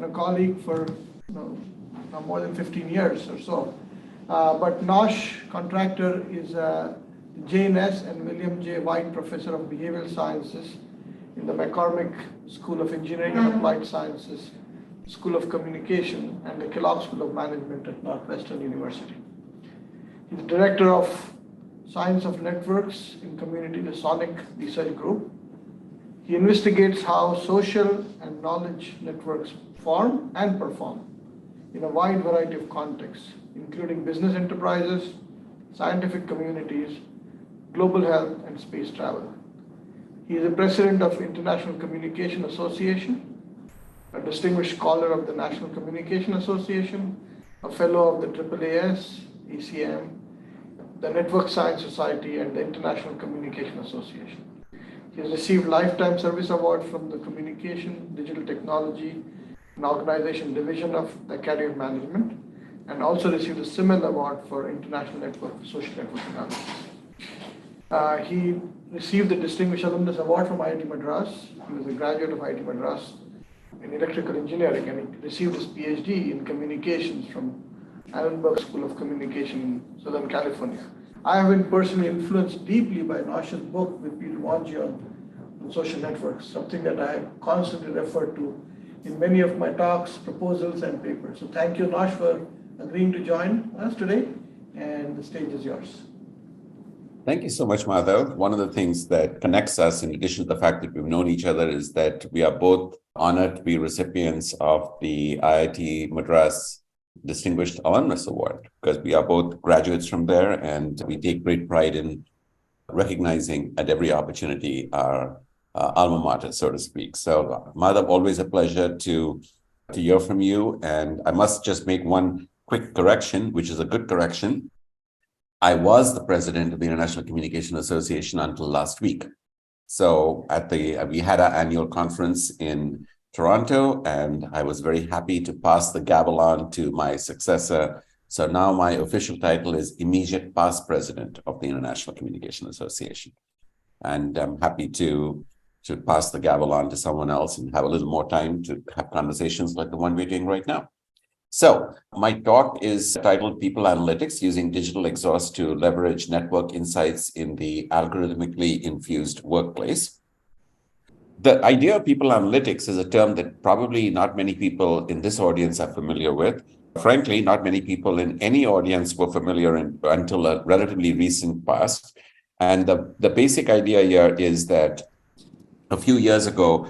and a colleague for now more than 15 years or so. But Contractor is a Jane S. and William J. White Professor of Behavioral Sciences in the McCormick School of Engineering and Applied Sciences, School of Communication, and the Kellogg School of Management at Northwestern University. He's Director of Science of Networks in Community, the Sonic Research Group. He investigates how social and knowledge networks form and perform in a wide variety of contexts, including business enterprises, scientific communities, global health, and space travel. He is the president of International Communication Association, a distinguished scholar of the National Communication Association, a fellow of the AAAS, ECM, the Network Science Society, and the International Communication Association. He has received Lifetime Service Award from the Communication, Digital Technology, and Organization Division of the Academy of Management, and also received a Simmel Award for International Network Social Network Analysis. He received the Distinguished Alumnus Award from IIT Madras. He was a graduate of IIT Madras in electrical engineering, and he received his PhD in communications from Allenberg School of Communication in Southern California. I have been personally influenced deeply by Noshir's book with Peter Wonji on social networks, something that I constantly refer to in many of my talks, proposals, and papers. So thank you, Nosh, for agreeing to join us today, and the stage is yours. Thank you so much, Madhav. One of the things that connects us, in addition to the fact that we've known each other, is that we are both honored to be recipients of the IIT Madras Distinguished Alumnus Award, because we are both graduates from there, and we take great pride in recognizing at every opportunity our alma mater, so to speak. So, Madhav, always a pleasure to hear from you. And I must just make one quick correction, which is a good correction. I was the president of the International Communication Association until last week. So we had our annual conference in Toronto, and I was very happy to pass the gavel on to my successor. So now my official title is immediate past president of the International Communication Association. And I'm happy to pass the gavel on to someone else and have a little more time to have conversations like the one we're doing right now. So my talk is titled People Analytics, Using Digital Exhaust to Leverage Network Insights in the Algorithmically Infused Workplace. The idea of people analytics is a term that probably not many people in this audience are familiar with. Frankly, not many people in any audience were familiar until a relatively recent past. And the basic idea here is that a few years ago,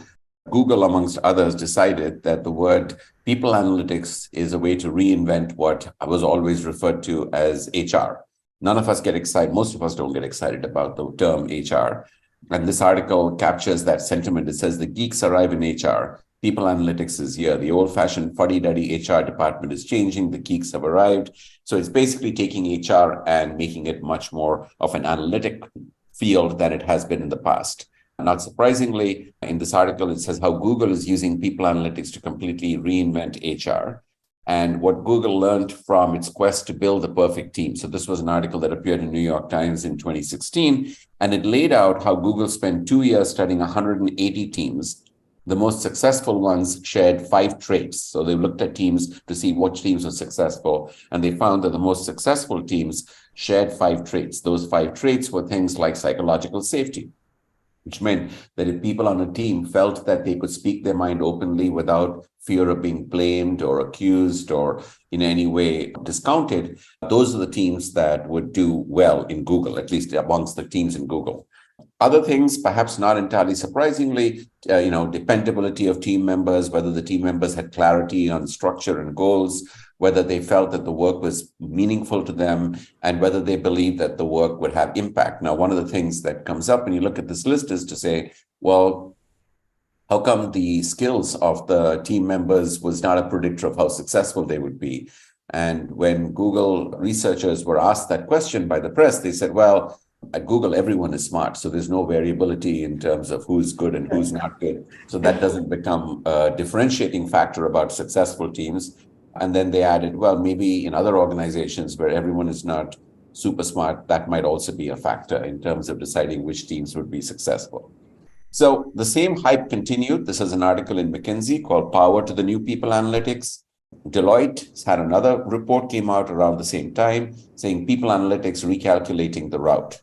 Google, amongst others, decided that the word people analytics is a way to reinvent what was always referred to as HR. None of us get excited. Most of us don't get excited about the term HR. And this article captures that sentiment. It says the geeks arrive in HR. People analytics is here. The old-fashioned fuddy-duddy HR department is changing. The geeks have arrived. So it's basically taking HR and making it much more of an analytic field than it has been in the past. Not surprisingly, in this article, it says how Google is using people analytics to completely reinvent HR and what Google learned from its quest to build the perfect team. So this was an article that appeared in New York Times in 2016, and it laid out how Google spent 2 years studying 180 teams. The most successful ones shared 5 traits. So they looked at teams to see which teams were successful, and they found that the most successful teams shared 5 traits. Those 5 traits were things like psychological safety, which meant that if people on a team felt that they could speak their mind openly without fear of being blamed or accused or in any way discounted, those are the teams that would do well in Google, at least amongst the teams in Google. Other things, perhaps not entirely surprisingly, dependability of team members, whether the team members had clarity on structure and goals, whether they felt that the work was meaningful to them, and whether they believed that the work would have impact. Now, one of the things that comes up when you look at this list is to say, well, how come the skills of the team members was not a predictor of how successful they would be? And when Google researchers were asked that question by the press, they said, well, at Google, everyone is smart. So there's no variability in terms of who's good and who's not good. So that doesn't become a differentiating factor about successful teams. And then they added, well, maybe in other organizations where everyone is not super smart, that might also be a factor in terms of deciding which teams would be successful. So the same hype continued. This is an article in McKinsey called Power to the New People Analytics. Deloitte had another report came out around the same time saying people analytics recalculating the route.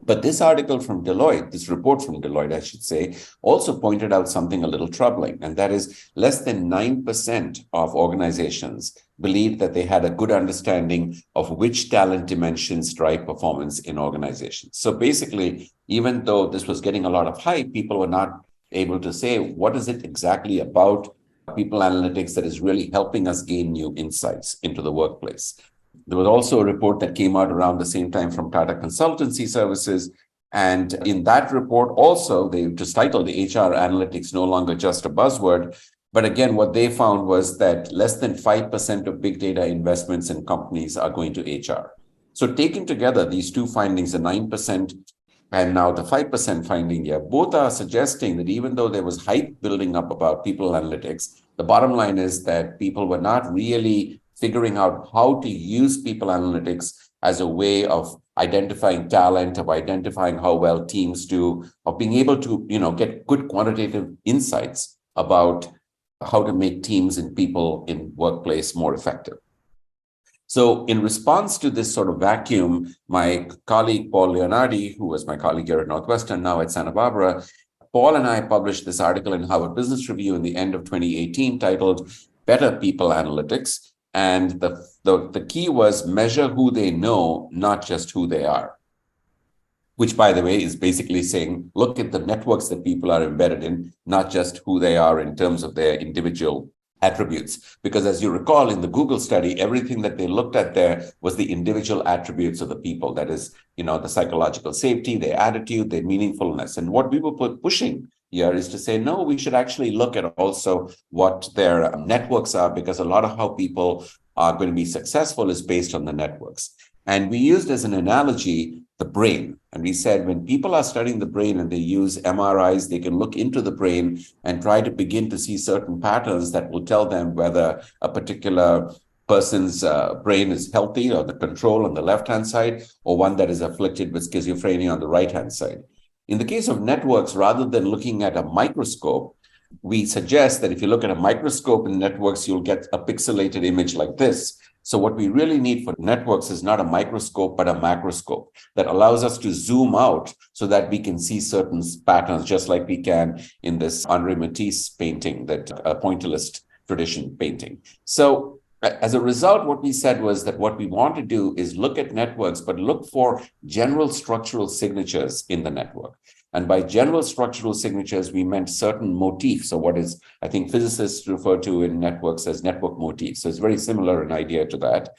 But this article from Deloitte, this report from Deloitte, I should say, also pointed out something a little troubling, and that is less than 9% of organizations believed that they had a good understanding of which talent dimensions drive performance in organizations. So basically, even though this was getting a lot of hype, people were not able to say, what is it exactly about people analytics that is really helping us gain new insights into the workplace? There was also a report that came out around the same time from Tata Consultancy Services. And in that report also, they just titled the HR analytics no longer just a buzzword. But again, what they found was that less than 5% of big data investments in companies are going to HR. So taken together, these two findings, the 9% and now the 5% finding here, both are suggesting that even though there was hype building up about people analytics, the bottom line is that people were not really figuring out how to use people analytics as a way of identifying talent, of identifying how well teams do, of being able to, get good quantitative insights about how to make teams and people in workplace more effective. So in response to this sort of vacuum, my colleague, Paul Leonardi, who was my colleague here at Northwestern, now at Santa Barbara, Paul and I published this article in Harvard Business Review in the end of 2018 titled Better People Analytics. And the key was measure who they know, not just who they are, which, by the way, is basically saying, look at the networks that people are embedded in, not just who they are in terms of their individual attributes. Because as you recall, in the Google study, everything that they looked at there was the individual attributes of the people. That is, the psychological safety, their attitude, their meaningfulness. And what we were pushing here is to say, no, we should actually look at also what their networks are, because a lot of how people are going to be successful is based on the networks. And we used as an analogy the brain. And we said when people are studying the brain and they use MRIs, they can look into the brain and try to begin to see certain patterns that will tell them whether a particular person's brain is healthy, or the control on the left-hand side, or one that is afflicted with schizophrenia on the right-hand side. In the case of networks, rather than looking at a microscope, we suggest that if you look at a microscope in networks, you'll get a pixelated image like this. So what we really need for networks is not a microscope, but a macroscope that allows us to zoom out so that we can see certain patterns, just like we can in this Henri Matisse painting, that pointillist tradition painting. So as a result, what we said was that what we want to do is look at networks, but look for general structural signatures in the network. And by general structural signatures, we meant certain motifs. So what is, I think physicists refer to in networks as network motifs. So it's very similar in idea to that.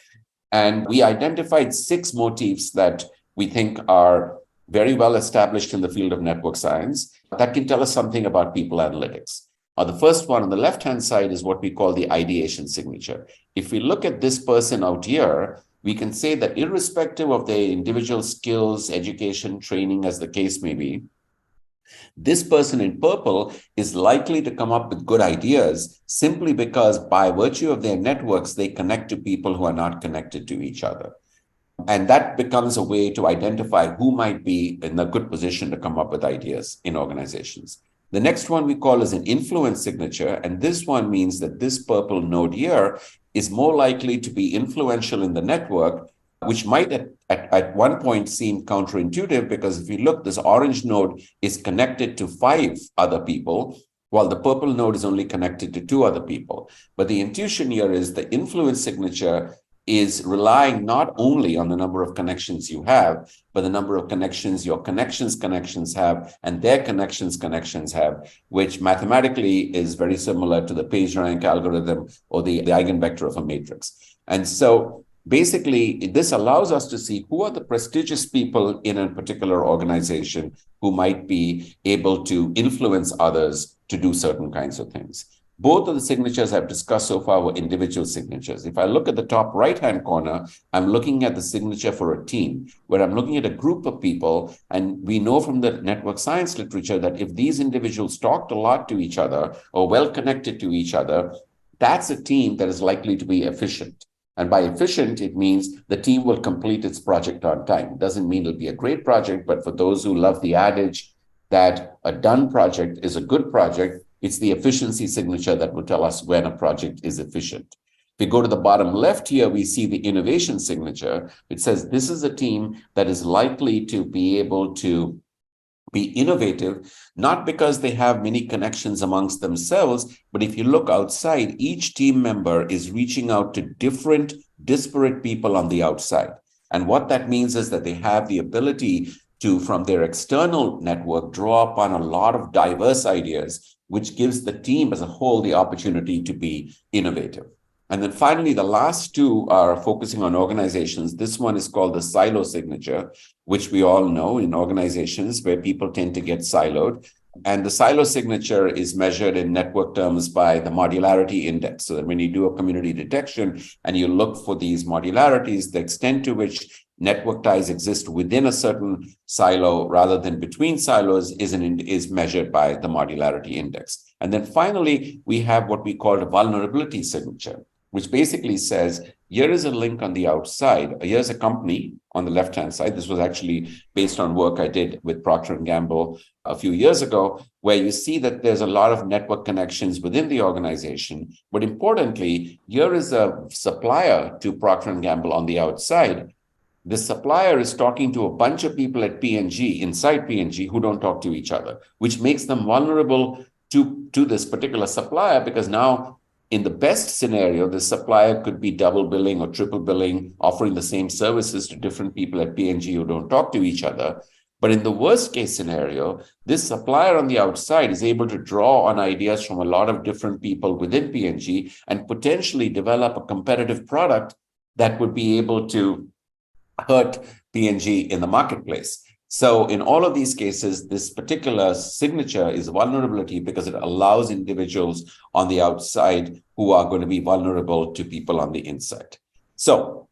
And we identified 6 motifs that we think are very well established in the field of network science that can tell us something about people analytics. The first one on the left-hand side is what we call the ideation signature. If we look at this person out here, we can say that irrespective of their individual skills, education, training, as the case may be, this person in purple is likely to come up with good ideas simply because by virtue of their networks, they connect to people who are not connected to each other. And that becomes a way to identify who might be in a good position to come up with ideas in organizations. The next one we call is an influence signature. And this one means that this purple node here is more likely to be influential in the network, which might at one point seem counterintuitive, because if you look, this orange node is connected to 5 other people, while the purple node is only connected to 2 other people. But the intuition here is the influence signature is relying not only on the number of connections you have, but the number of connections your connections have and their connections have, which mathematically is very similar to the PageRank algorithm or the eigenvector of a matrix. And so basically, this allows us to see who are the prestigious people in a particular organization who might be able to influence others to do certain kinds of things. Both of the signatures I've discussed so far were individual signatures. If I look at the top right-hand corner, I'm looking at the signature for a team, where I'm looking at a group of people. And we know from the network science literature that if these individuals talked a lot to each other or well connected to each other, that's a team that is likely to be efficient. And by efficient, it means the team will complete its project on time. It doesn't mean it'll be a great project, but for those who love the adage, that a done project is a good project. It's the efficiency signature that will tell us when a project is efficient. If we go to the bottom left here, we see the innovation signature. It says this is a team that is likely to be able to be innovative, not because they have many connections amongst themselves, but if you look outside, each team member is reaching out to different disparate people on the outside. And what that means is that they have the ability to, from their external network, draw upon a lot of diverse ideas, which gives the team as a whole the opportunity to be innovative. And then finally, the last two are focusing on organizations. This one is called the silo signature, which we all know in organizations where people tend to get siloed. And the silo signature is measured in network terms by the modularity index. So that when you do a community detection and you look for these modularities, the extent to which network ties exist within a certain silo rather than between silos is measured by the modularity index. And then finally, we have what we call a vulnerability signature, which basically says, here is a link on the outside. Here's a company on the left-hand side. This was actually based on work I did with Procter & Gamble a few years ago, where you see that there's a lot of network connections within the organization. But importantly, here is a supplier to Procter & Gamble on the outside. The supplier is talking to a bunch of people at P&G, inside P&G, who don't talk to each other, which makes them vulnerable to this particular supplier, because now in the best scenario, the supplier could be double billing or triple billing, offering the same services to different people at P&G who don't talk to each other. But in the worst case scenario, this supplier on the outside is able to draw on ideas from a lot of different people within P&G and potentially develop a competitive product that would be able to hurt P&G in the marketplace. So in all of these cases, this particular signature is vulnerability because it allows individuals on the outside who are going to be vulnerable to people on the inside. So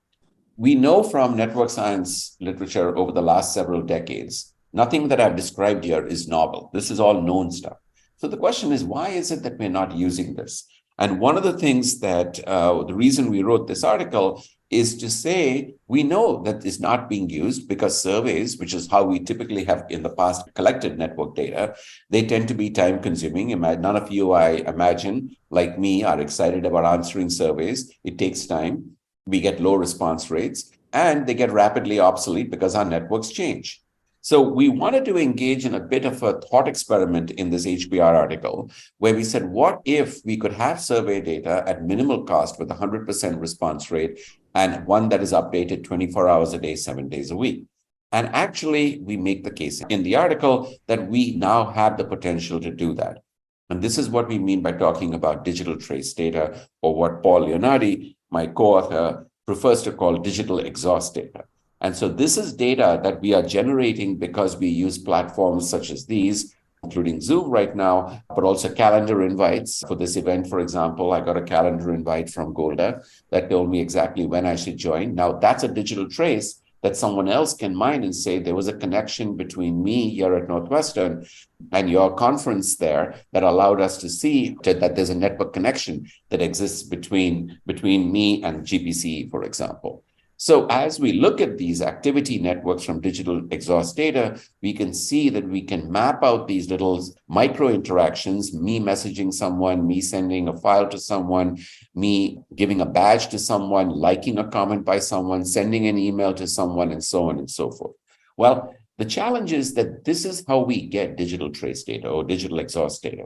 we know from network science literature over the last several decades, nothing that I've described here is novel. This is all known stuff. So the question is, why is it that we're not using this? And one of the things that the reason we wrote this article is to say, we know that it's not being used because surveys, which is how we typically have in the past collected network data, they tend to be time consuming. None of you, I imagine, like me, are excited about answering surveys. It takes time. We get low response rates and they get rapidly obsolete because our networks change. So we wanted to engage in a bit of a thought experiment in this HBR article, where we said, what if we could have survey data at minimal cost with 100% response rate and one that is updated 24 hours a day, 7 days a week? And actually, we make the case in the article that we now have the potential to do that. And this is what we mean by talking about digital trace data, or what Paul Leonardi, my co-author, prefers to call digital exhaust data. And so this is data that we are generating because we use platforms such as these, including Zoom right now, but also calendar invites. For this event, for example, I got a calendar invite from Golda that told me exactly when I should join. Now, that's a digital trace that someone else can mine and say there was a connection between me here at Northwestern and your conference there that allowed us to see that there's a network connection that exists between me and GPCE, for example. So as we look at these activity networks from digital exhaust data, we can see that we can map out these little micro interactions, me messaging someone, me sending a file to someone, me giving a badge to someone, liking a comment by someone, sending an email to someone, and so on and so forth. Well, the challenge is that this is how we get digital trace data or digital exhaust data.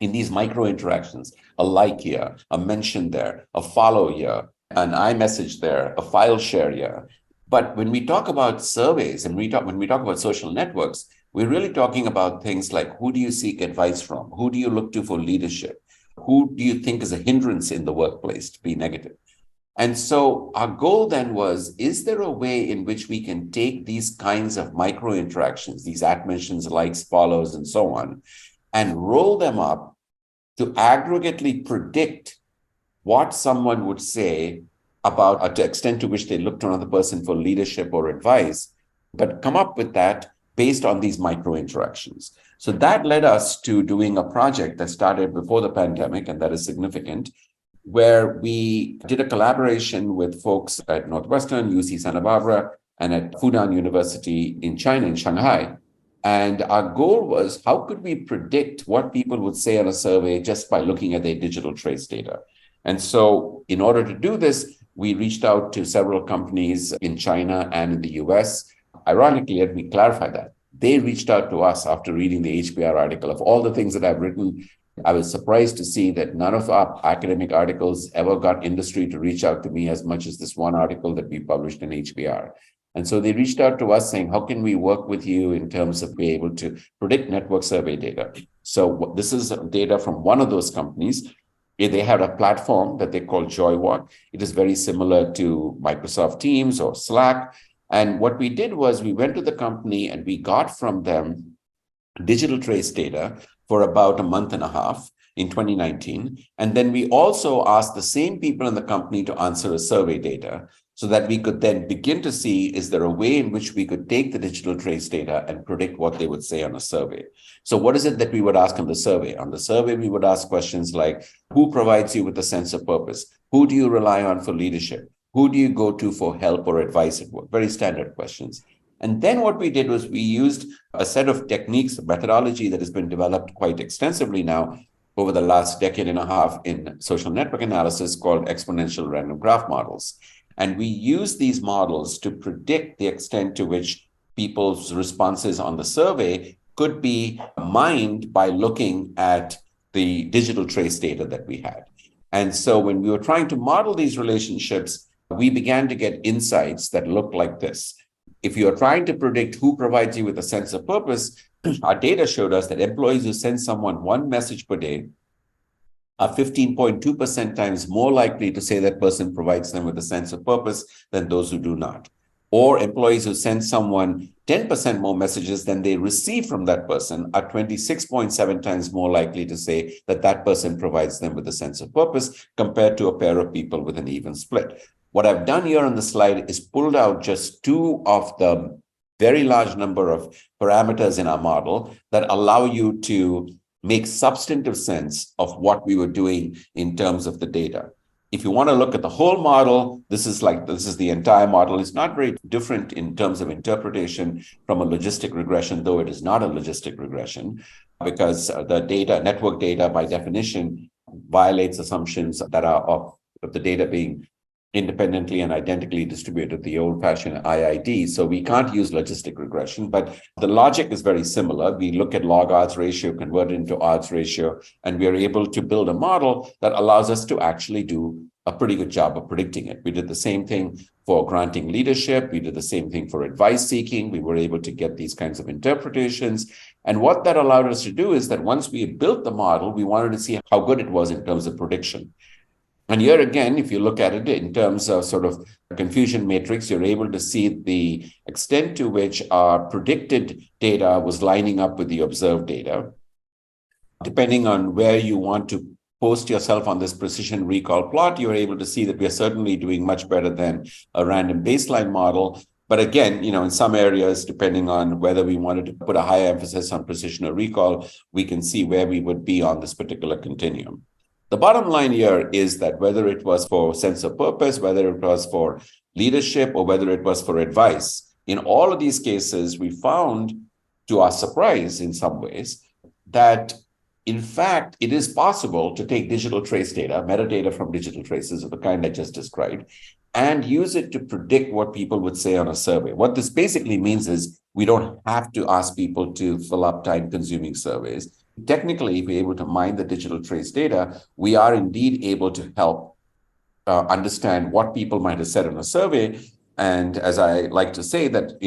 In these micro interactions, a like here, a mention there, a follow here, an iMessage there, a file share here. But when we talk about surveys and when we talk about social networks, we're really talking about things like, who do you seek advice from? Who do you look to for leadership? Who do you think is a hindrance in the workplace to be negative? And so our goal then was, is there a way in which we can take these kinds of micro interactions, these mentions, likes, follows, and so on, and roll them up to aggregately predict what someone would say about the extent to which they look to another person for leadership or advice, but come up with that based on these micro interactions. So that led us to doing a project that started before the pandemic, and that is significant, where we did a collaboration with folks at Northwestern, UC Santa Barbara, and at Fudan University in China, in Shanghai. And our goal was, how could we predict what people would say on a survey just by looking at their digital trace data? And so in order to do this, we reached out to several companies in China and in the US. Ironically, let me clarify that. They reached out to us after reading the HBR article. Of all the things that I've written, I was surprised to see that none of our academic articles ever got industry to reach out to me as much as this one article that we published in HBR. And so they reached out to us saying, how can we work with you in terms of being able to predict network survey data? So this is data from one of those companies. They had a platform that they call JoyWalk. It is very similar to Microsoft Teams or Slack. And what we did was we went to the company and we got from them digital trace data for about a month and a half in 2019. And then we also asked the same people in the company to answer a survey data so that we could then begin to see, is there a way in which we could take the digital trace data and predict what they would say on a survey? So what is it that we would ask on the survey? On the survey, we would ask questions like, who provides you with a sense of purpose? Who do you rely on for leadership? Who do you go to for help or advice at work? Very standard questions. And then what we did was we used a set of techniques, a methodology that has been developed quite extensively now over the last decade and a half in social network analysis called exponential random graph models. And we use these models to predict the extent to which people's responses on the survey could be mined by looking at the digital trace data that we had. And so when we were trying to model these relationships, we began to get insights that look like this. If you are trying to predict who provides you with a sense of purpose, our data showed us that employees who send someone one message per day are 15.2% times more likely to say that person provides them with a sense of purpose than those who do not. Or employees who send someone 10% more messages than they receive from that person are 26.7 times more likely to say that that person provides them with a sense of purpose compared to a pair of people with an even split. What I've done here on the slide is pulled out just two of the very large number of parameters in our model that allow you to make substantive sense of what we were doing in terms of the data. If you want to look at the whole model, this is the entire model. It's not very different in terms of interpretation from a logistic regression, though it is not a logistic regression, because the data, network data by definition, violates assumptions that are of the data being independently and identically distributed, the old-fashioned IID. So we can't use logistic regression, but the logic is very similar. We look at log odds ratio, convert it into odds ratio, and we are able to build a model that allows us to actually do a pretty good job of predicting it. We did the same thing for granting leadership. We did the same thing for advice seeking. We were able to get these kinds of interpretations. And what that allowed us to do is that once we built the model, we wanted to see how good it was in terms of prediction. And here again, if you look at it in terms of sort of confusion matrix, you're able to see the extent to which our predicted data was lining up with the observed data. Depending on where you want to post yourself on this precision recall plot, you're able to see that we are certainly doing much better than a random baseline model. But again, in some areas, depending on whether we wanted to put a higher emphasis on precision or recall, we can see where we would be on this particular continuum. The bottom line here is that whether it was for sense of purpose, whether it was for leadership, or whether it was for advice, in all of these cases, we found, to our surprise in some ways, that in fact, it is possible to take digital trace data, metadata from digital traces of the kind I just described, and use it to predict what people would say on a survey. What this basically means is we don't have to ask people to fill up time-consuming surveys. Technically, if we're able to mine the digital trace data, we are indeed able to help understand what people might have said in a survey. And as I like to say that,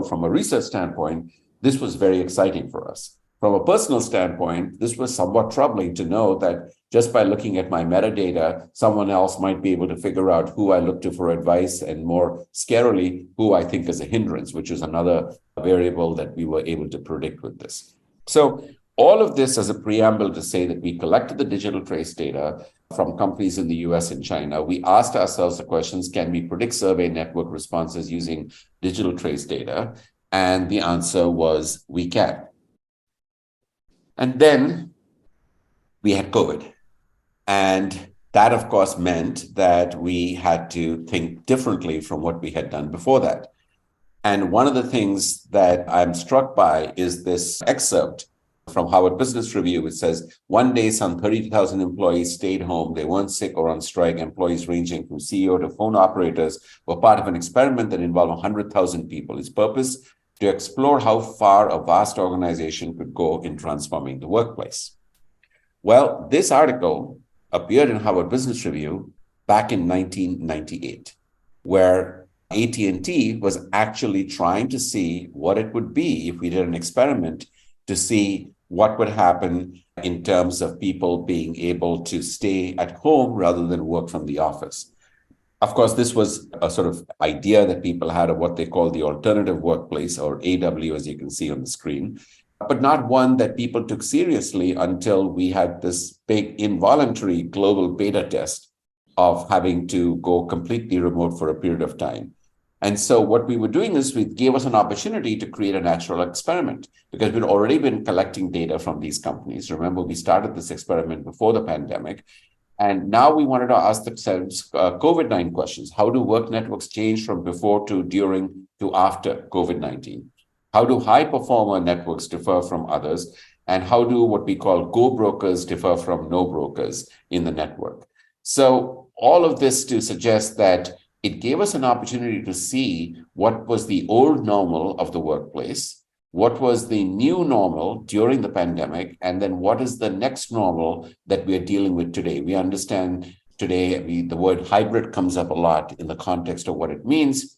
from a research standpoint, this was very exciting for us. From a personal standpoint, this was somewhat troubling to know that just by looking at my metadata, someone else might be able to figure out who I look to for advice, and more scarily, who I think is a hindrance, which is another variable that we were able to predict with this. So all of this as a preamble to say that we collected the digital trace data from companies in the US and China. We asked ourselves the questions, can we predict survey network responses using digital trace data? And the answer was, we can. And then we had COVID. And that, of course, meant that we had to think differently from what we had done before that. And one of the things that I'm struck by is this excerpt from Harvard Business Review, which says, one day some 32,000 employees stayed home. They weren't sick or on strike. Employees ranging from CEO to phone operators were part of an experiment that involved 100,000 people. Its purpose, to explore how far a vast organization could go in transforming the workplace. Well, this article appeared in Harvard Business Review back in 1998, where AT&T was actually trying to see what it would be if we did an experiment to see what would happen in terms of people being able to stay at home rather than work from the office. Of course, this was a sort of idea that people had of what they call the alternative workplace, or AW, as you can see on the screen, but not one that people took seriously until we had this big involuntary global beta test of having to go completely remote for a period of time. And so what we were doing is we gave us an opportunity to create a natural experiment, because we'd already been collecting data from these companies. Remember, we started this experiment before the pandemic. And now we wanted to ask ourselves COVID-19 questions. How do work networks change from before to during to after COVID-19? How do high performer networks differ from others? And how do what we call go brokers differ from no brokers in the network? So all of this to suggest that it gave us an opportunity to see what was the old normal of the workplace, what was the new normal during the pandemic, and then what is the next normal that we are dealing with today. We understand today the word hybrid comes up a lot in the context of what it means.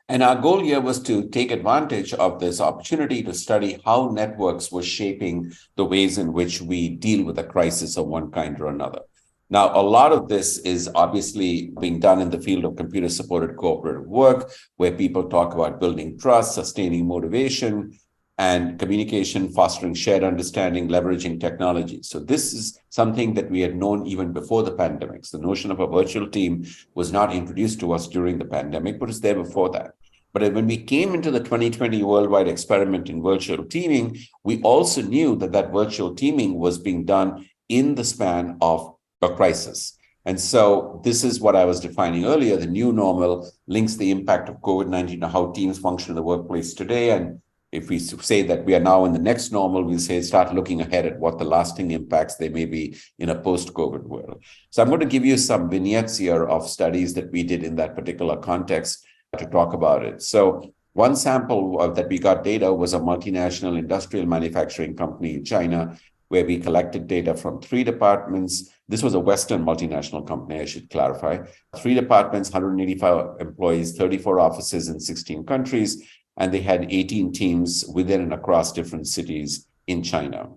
And our goal here was to take advantage of this opportunity to study how networks were shaping the ways in which we deal with a crisis of one kind or another. Now, a lot of this is obviously being done in the field of computer-supported cooperative work, where people talk about building trust, sustaining motivation, and communication, fostering shared understanding, leveraging technology. So this is something that we had known even before the pandemics. The notion of a virtual team was not introduced to us during the pandemic, but it's there before that. But when we came into the 2020 worldwide experiment in virtual teaming, we also knew that that virtual teaming was being done in the span of a crisis. And so this is what I was defining earlier. The new normal links the impact of COVID-19 to how teams function in the workplace today. And if we say that we are now in the next normal, we say start looking ahead at what the lasting impacts they may be in a post-COVID world. So I'm going to give you some vignettes here of studies that we did in that particular context to talk about it. So one sample that we got data was a multinational industrial manufacturing company in China, where we collected data from 3 departments. This was a Western multinational company, I should clarify. 3 departments, 185 employees, 34 offices in 16 countries, and they had 18 teams within and across different cities in China.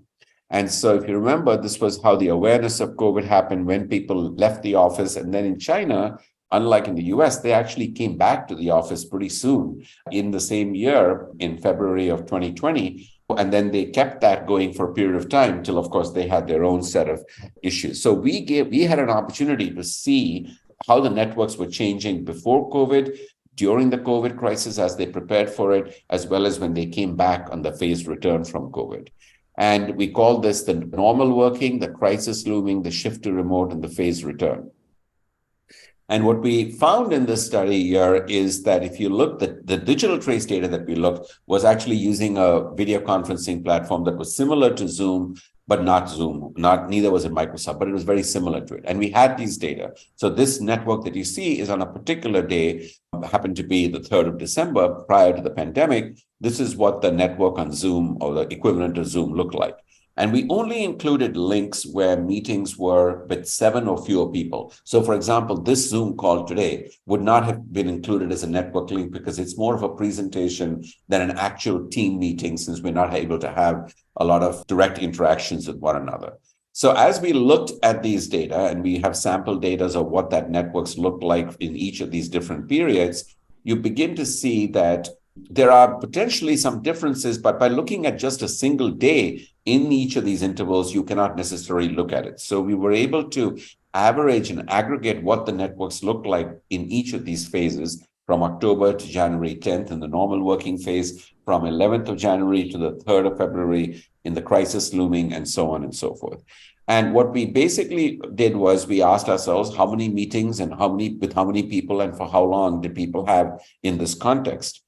And so if you remember, this was how the awareness of COVID happened when people left the office. And then in China, unlike in the US, they actually came back to the office pretty soon in the same year, in February of 2020. And then they kept that going for a period of time till, of course, they had their own set of issues. So we had an opportunity to see how the networks were changing before COVID, during the COVID crisis as they prepared for it, as well as when they came back on the phased return from COVID. And we call this the normal working, the crisis looming, the shift to remote, and the phased return. And what we found in this study here is that if you look, the digital trace data that we looked was actually using a video conferencing platform that was similar to Zoom, but not Zoom. Neither was it Microsoft, but it was very similar to it. And we had these data. So this network that you see is on a particular day, happened to be the 3rd of December prior to the pandemic. This is what the network on Zoom, or the equivalent of Zoom, looked like. And we only included links where meetings were with 7 or fewer people. So for example, this Zoom call today would not have been included as a network link because it's more of a presentation than an actual team meeting, since we're not able to have a lot of direct interactions with one another. So as we looked at these data, and we have sample data of what that networks look like in each of these different periods, you begin to see that there are potentially some differences, but by looking at just a single day in each of these intervals, you cannot necessarily look at it. So we were able to average and aggregate what the networks look like in each of these phases, from October to January 10th in the normal working phase, from 11th of January to the 3rd of February in the crisis looming, and so on and so forth. And what we basically did was we asked ourselves how many meetings and with how many people and for how long did people have in this context.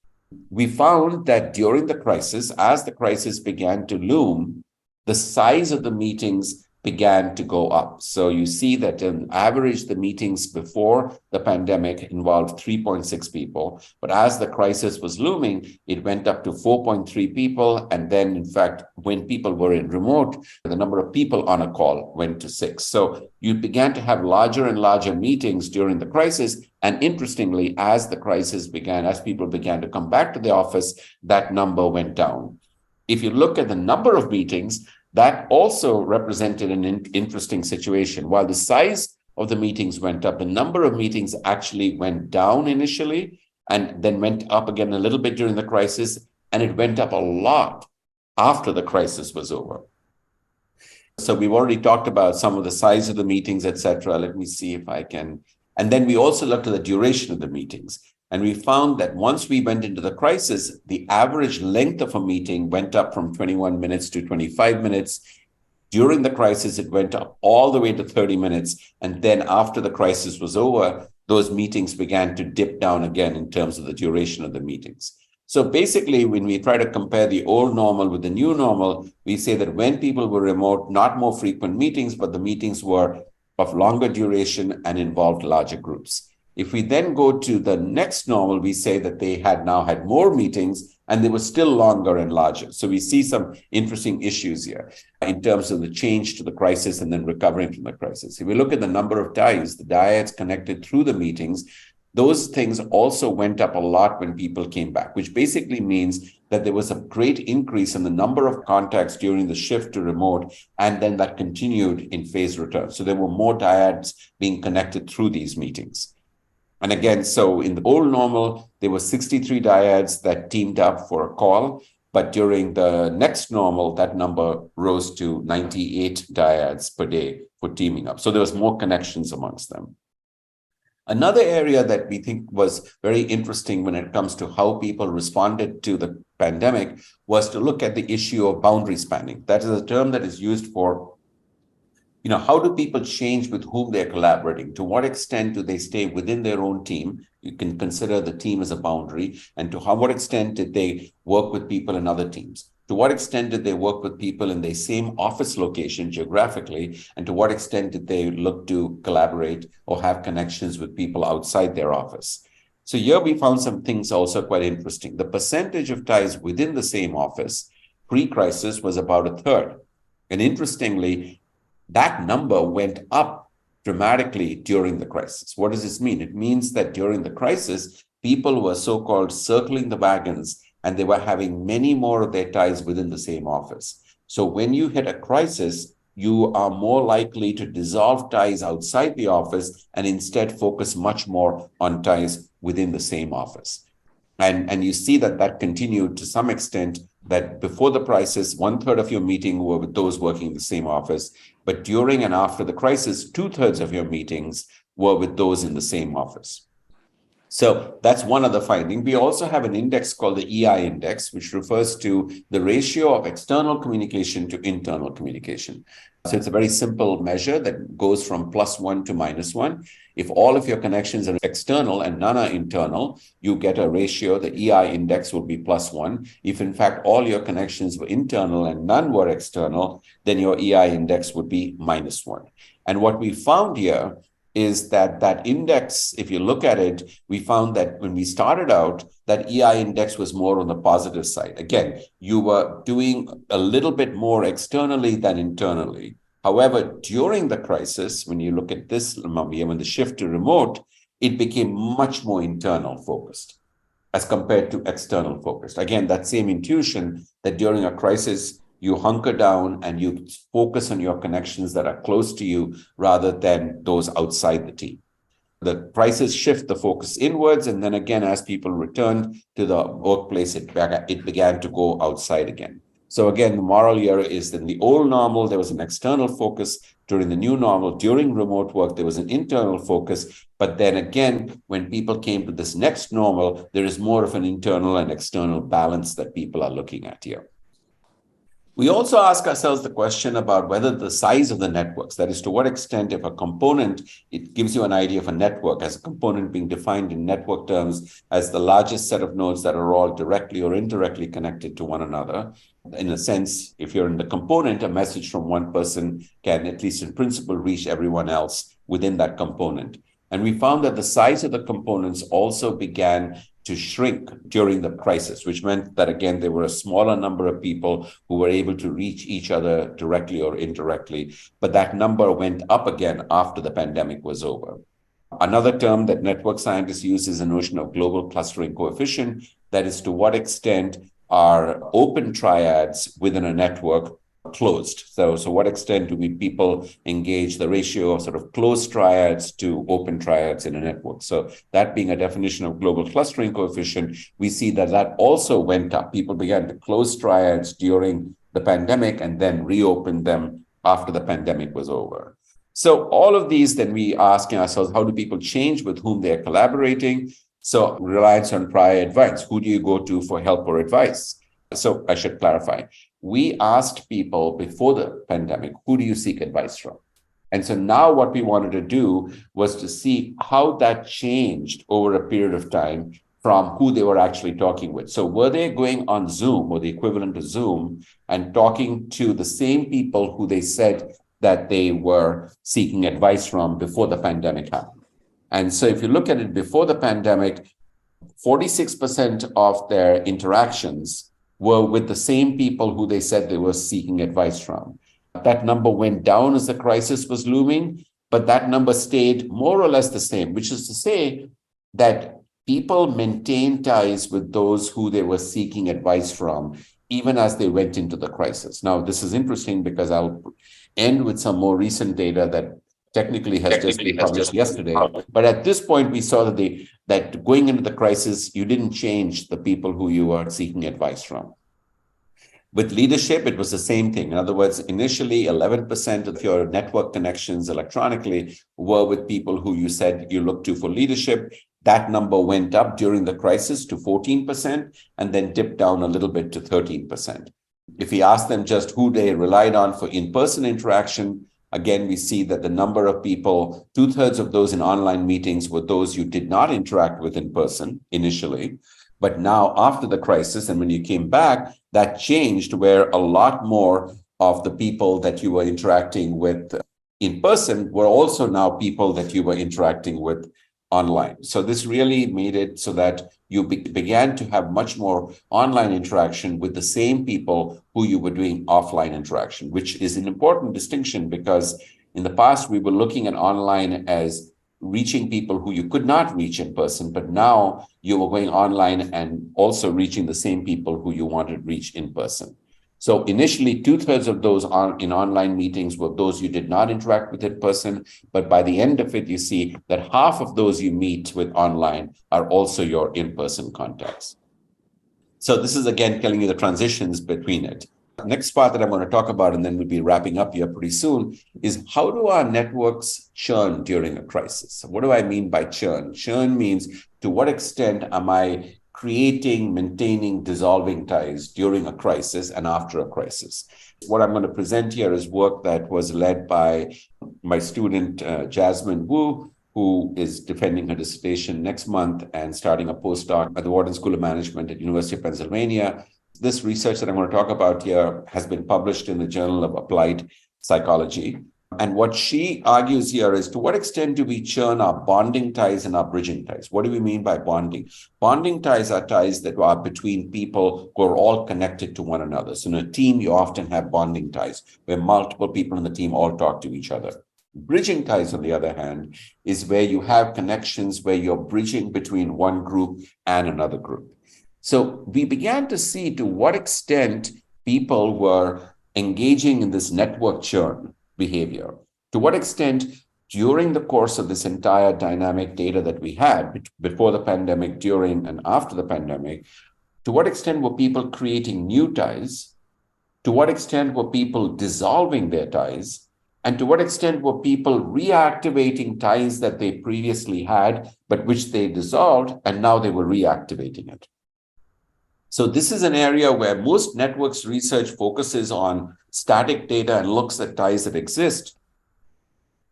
we found that during the crisis, as the crisis began to loom, the size of the meetings began to go up. So you see that on average, the meetings before the pandemic involved 3.6 people. But as the crisis was looming, it went up to 4.3 people. And then, in fact, when people were in remote, the number of people on a call went to 6. So you began to have larger and larger meetings during the crisis. And interestingly, as the crisis began, as people began to come back to the office, that number went down. If you look at the number of meetings, that also represented an interesting situation. While the size of the meetings went up, the number of meetings actually went down initially and then went up again a little bit during the crisis, and it went up a lot after the crisis was over. So we've already talked about some of the size of the meetings, et cetera. Let me see if I can. And then we also looked at the duration of the meetings. And we found that once we went into the crisis, the average length of a meeting went up from 21 minutes to 25 minutes. During the crisis, it went up all the way to 30 minutes. And then after the crisis was over, those meetings began to dip down again in terms of the duration of the meetings. So basically, when we try to compare the old normal with the new normal, we say that when people were remote, not more frequent meetings, but the meetings were of longer duration and involved larger groups. If we then go to the next normal, we say that they had now had more meetings and they were still longer and larger. So we see some interesting issues here in terms of the change to the crisis and then recovering from the crisis. If we look at the number of ties, the dyads connected through the meetings, those things also went up a lot when people came back, which basically means that there was a great increase in the number of contacts during the shift to remote, and then that continued in phased return. So there were more dyads being connected through these meetings. And again, so in the old normal, there were 63 dyads that teamed up for a call. But during the next normal, that number rose to 98 dyads per day for teaming up. So there was more connections amongst them. Another area that we think was very interesting when it comes to how people responded to the pandemic was to look at the issue of boundary spanning. That is a term that is used for how do people change with whom they're collaborating? To what extent do they stay within their own team? You can consider the team as a boundary. And to what extent did they work with people in other teams? To what extent did they work with people in the same office location geographically? And to what extent did they look to collaborate or have connections with people outside their office? So here we found some things also quite interesting. The percentage of ties within the same office pre-crisis was about a third. And interestingly, that number went up dramatically during the crisis. What does this mean? It means that during the crisis, people were so-called circling the wagons, and they were having many more of their ties within the same office. So when you hit a crisis, you are more likely to dissolve ties outside the office and instead focus much more on ties within the same office. And you see that continued to some extent, that before the crisis, 1/3 of your meeting were with those working in the same office. But during and after the crisis, 2/3 of your meetings were with those in the same office. So that's one other finding. We also have an index called the EI index, which refers to the ratio of external communication to internal communication. So it's a very simple measure that goes from +1 to -1. If all of your connections are external and none are internal, you get a ratio, the EI index will be +1. If in fact all your connections were internal and none were external, then your EI index would be -1. And what we found here is that index, if you look at it, we found that when we started out, that EI index was more on the positive side. Again, you were doing a little bit more externally than internally. However, during the crisis, when you look at this, when the shift to remote, it became much more internal focused as compared to external focused. Again, that same intuition that during a crisis, you hunker down and you focus on your connections that are close to you rather than those outside the team. The crisis shift the focus inwards, and then again, as people returned to the workplace, it began to go outside again. So again, the moral here is that in the old normal, there was an external focus. During the new normal, during remote work, there was an internal focus. But then again, when people came to this next normal, there is more of an internal and external balance that people are looking at here. We also ask ourselves the question about whether the size of the networks, that is, to what extent, if a component, it gives you an idea of a network as a component being defined in network terms as the largest set of nodes that are all directly or indirectly connected to one another. In a sense, if you're in the component, a message from one person can, at least in principle, reach everyone else within that component. And we found that the size of the components also began to shrink during the crisis, which meant that, again, there were a smaller number of people who were able to reach each other directly or indirectly. But that number went up again after the pandemic was over. Another term that network scientists use is the notion of global clustering coefficient. That is, to what extent are open triads within a network closed? So what extent do people engage the ratio of sort of closed triads to open triads in a network? So that being a definition of global clustering coefficient, we see that that also went up. People began to close triads during the pandemic and then reopen them after the pandemic was over. So all of these, then we asking ourselves, how do people change with whom they're collaborating? So reliance on prior advice. Who do you go to for help or advice? So I should clarify. We asked people before the pandemic, who do you seek advice from? And so now what we wanted to do was to see how that changed over a period of time from who they were actually talking with. So were they going on Zoom or the equivalent to Zoom and talking to the same people who they said that they were seeking advice from before the pandemic happened? And so if you look at it before the pandemic, 46% of their interactions were with the same people who they said they were seeking advice from. That number went down as the crisis was looming, but that number stayed more or less the same, which is to say that people maintained ties with those who they were seeking advice from, even as they went into the crisis. Now, this is interesting because I'll end with some more recent data that technically has just been published yesterday. But at this point, we saw that going into the crisis, you didn't change the people who you were seeking advice from. With leadership, it was the same thing. In other words, initially, 11% of your network connections electronically were with people who you said you looked to for leadership. That number went up during the crisis to 14% and then dipped down a little bit to 13%. If we ask them just who they relied on for in-person interaction, again, we see that the number of people, 2/3 of those in online meetings were those you did not interact with in person initially. But now after the crisis, and when you came back, that changed where a lot more of the people that you were interacting with in person were also now people that you were interacting with online. So this really made it so that you began to have much more online interaction with the same people who you were doing offline interaction, which is an important distinction because in the past we were looking at online as reaching people who you could not reach in person, but now you were going online and also reaching the same people who you wanted to reach in person. So initially, 2/3 of those in online meetings were those you did not interact with in person. But by the end of it, you see that half of those you meet with online are also your in-person contacts. So this is, again, telling you the transitions between it. Next part that I'm going to talk about, and then we'll be wrapping up here pretty soon, is how do our networks churn during a crisis? What do I mean by churn? Churn means to what extent am I creating, maintaining, dissolving ties during a crisis and after a crisis. What I'm going to present here is work that was led by my student, Jasmine Wu, who is defending her dissertation next month and starting a postdoc at the Wharton School of Management at University of Pennsylvania. This research that I'm going to talk about here has been published in the Journal of Applied Psychology. And what she argues here is, to what extent do we churn our bonding ties and our bridging ties? What do we mean by bonding? Bonding ties are ties that are between people who are all connected to one another. So in a team, you often have bonding ties where multiple people in the team all talk to each other. Bridging ties, on the other hand, is where you have connections where you're bridging between one group and another group. So we began to see to what extent people were engaging in this network churn behavior. To what extent, during the course of this entire dynamic data that we had before the pandemic, during and after the pandemic, to what extent were people creating new ties? To what extent were people dissolving their ties? And to what extent were people reactivating ties that they previously had, but which they dissolved, and now they were reactivating it? So this is an area where most networks research focuses on static data and looks at ties that exist.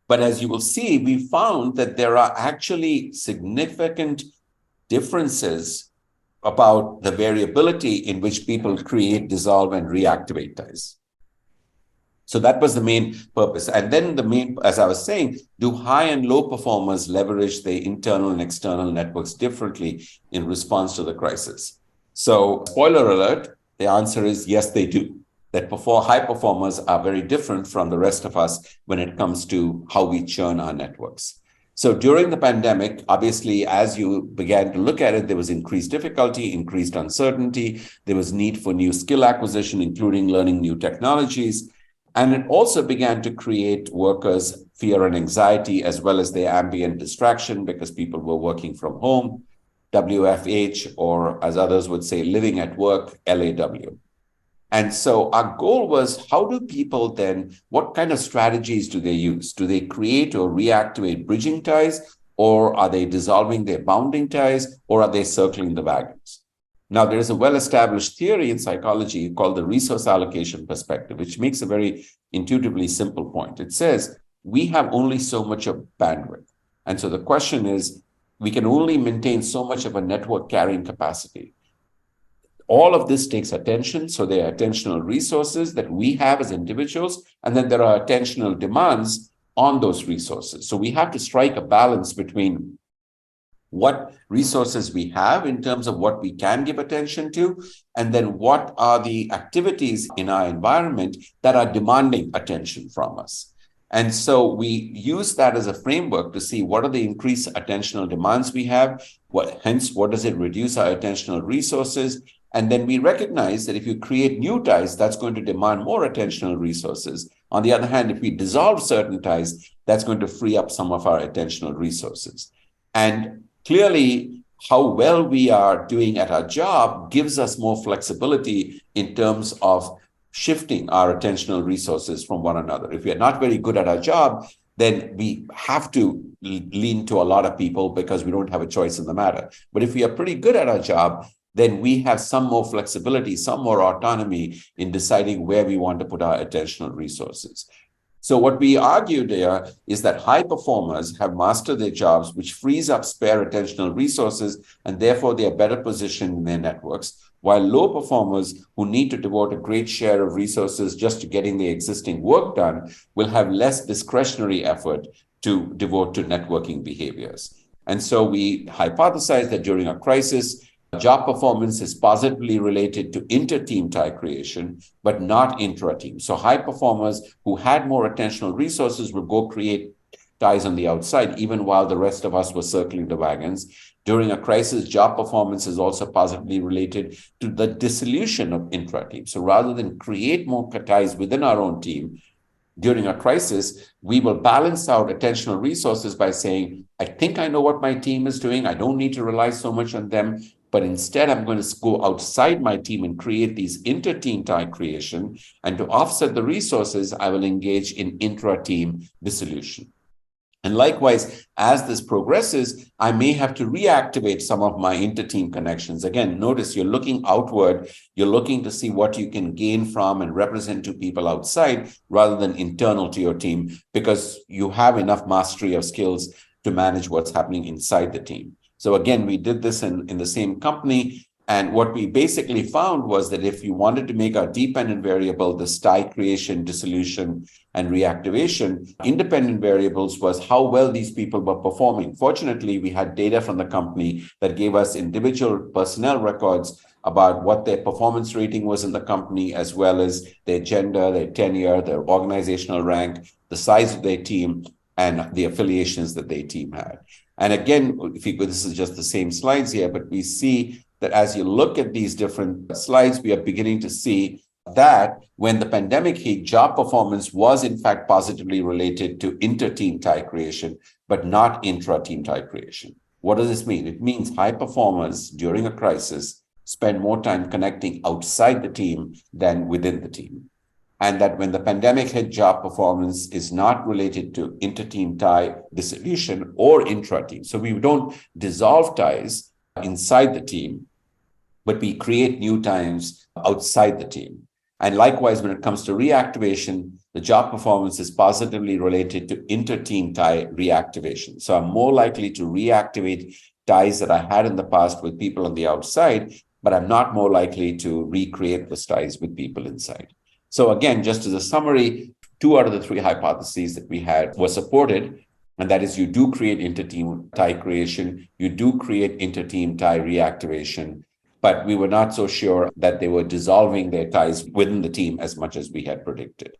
But as you will see, we found that there are actually significant differences about the variability in which people create, dissolve, and reactivate ties. So that was the main purpose. And then as I was saying, do high and low performers leverage their internal and external networks differently in response to the crisis? So spoiler alert, the answer is yes, they do. That high performers are very different from the rest of us when it comes to how we churn our networks. So during the pandemic, obviously, as you began to look at it, there was increased difficulty, increased uncertainty. There was need for new skill acquisition, including learning new technologies. And it also began to create workers' fear and anxiety, as well as their ambient distraction, because people were working from home, WFH, or as others would say, living at work, LAW. And so our goal was, how do people then, what kind of strategies do they use? Do they create or reactivate bridging ties, or are they dissolving their bounding ties, or are they circling the wagons? Now, there is a well-established theory in psychology called the resource allocation perspective, which makes a very intuitively simple point. It says, we have only so much of bandwidth. And so the question is, we can only maintain so much of a network carrying capacity. All of this takes attention. So there are attentional resources that we have as individuals, and then there are attentional demands on those resources. So we have to strike a balance between what resources we have in terms of what we can give attention to, and then what are the activities in our environment that are demanding attention from us. And so we use that as a framework to see what are the increased attentional demands we have, hence what does it reduce our attentional resources. And then we recognize that if you create new ties, that's going to demand more attentional resources. On the other hand, if we dissolve certain ties, that's going to free up some of our attentional resources. And clearly, how well we are doing at our job gives us more flexibility in terms of shifting our attentional resources from one another. If we are not very good at our job, then we have to lean to a lot of people because we don't have a choice in the matter. But if we are pretty good at our job, then we have some more flexibility, some more autonomy in deciding where we want to put our attentional resources. So what we argued there is that high performers have mastered their jobs, which frees up spare attentional resources, and therefore they are better positioned in their networks, while low performers who need to devote a great share of resources just to getting the existing work done will have less discretionary effort to devote to networking behaviors. And so we hypothesized that during a crisis, job performance is positively related to inter-team tie creation, but not intra-team. So high performers who had more attentional resources will go create ties on the outside, even while the rest of us were circling the wagons. During a crisis, job performance is also positively related to the dissolution of intra-team. So rather than create more ties within our own team, during a crisis, we will balance out attentional resources by saying, I think I know what my team is doing. I don't need to rely so much on them. But instead, I'm going to go outside my team and create these inter-team tie creation. And to offset the resources, I will engage in intra-team dissolution. And likewise, as this progresses, I may have to reactivate some of my inter-team connections. Again, notice you're looking outward, you're looking to see what you can gain from and represent to people outside rather than internal to your team, because you have enough mastery of skills to manage what's happening inside the team. So again, we did this in the same company. And what we basically found was that if you wanted to make our dependent variable, the tie creation, dissolution, and reactivation, independent variables was how well these people were performing. Fortunately, we had data from the company that gave us individual personnel records about what their performance rating was in the company, as well as their gender, their tenure, their organizational rank, the size of their team, and the affiliations that their team had. And again, this is just the same slides here, but we see that as you look at these different slides, we are beginning to see that when the pandemic hit, job performance was in fact positively related to inter-team tie creation, but not intra-team tie creation. What does this mean? It means high performers during a crisis spend more time connecting outside the team than within the team. And that when the pandemic hit, job performance is not related to inter-team tie dissolution or intra-team. So we don't dissolve ties inside the team, but we create new times outside the team. And likewise, when it comes to reactivation, the job performance is positively related to inter-team tie reactivation. So I'm more likely to reactivate ties that I had in the past with people on the outside, but I'm not more likely to recreate those ties with people inside. So again, just as a summary, 2 out of the 3 hypotheses that we had were supported, and that is you do create inter-team tie creation, you do create inter-team tie reactivation, but we were not so sure that they were dissolving their ties within the team as much as we had predicted.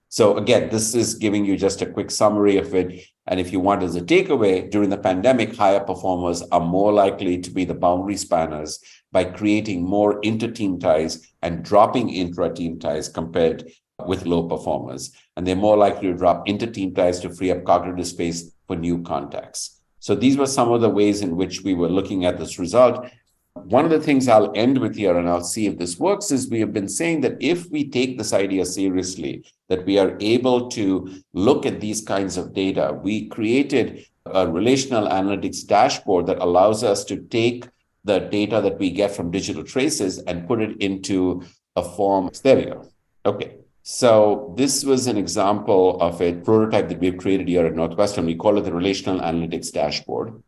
So again, this is giving you just a quick summary of it. And if you want as a takeaway, during the pandemic, higher performers are more likely to be the boundary spanners by creating more inter-team ties and dropping intra-team ties compared with low performers. And they're more likely to drop inter-team ties to free up cognitive space for new contacts. So these were some of the ways in which we were looking at this result. One of the things I'll end with here, and I'll see if this works, is we have been saying that if we take this idea seriously, that we are able to look at these kinds of data, we created a relational analytics dashboard that allows us to take the data that we get from digital traces and put it into a form. There we go. Okay. So this was an example of a prototype that we've created here at Northwestern. We call it the relational analytics dashboard.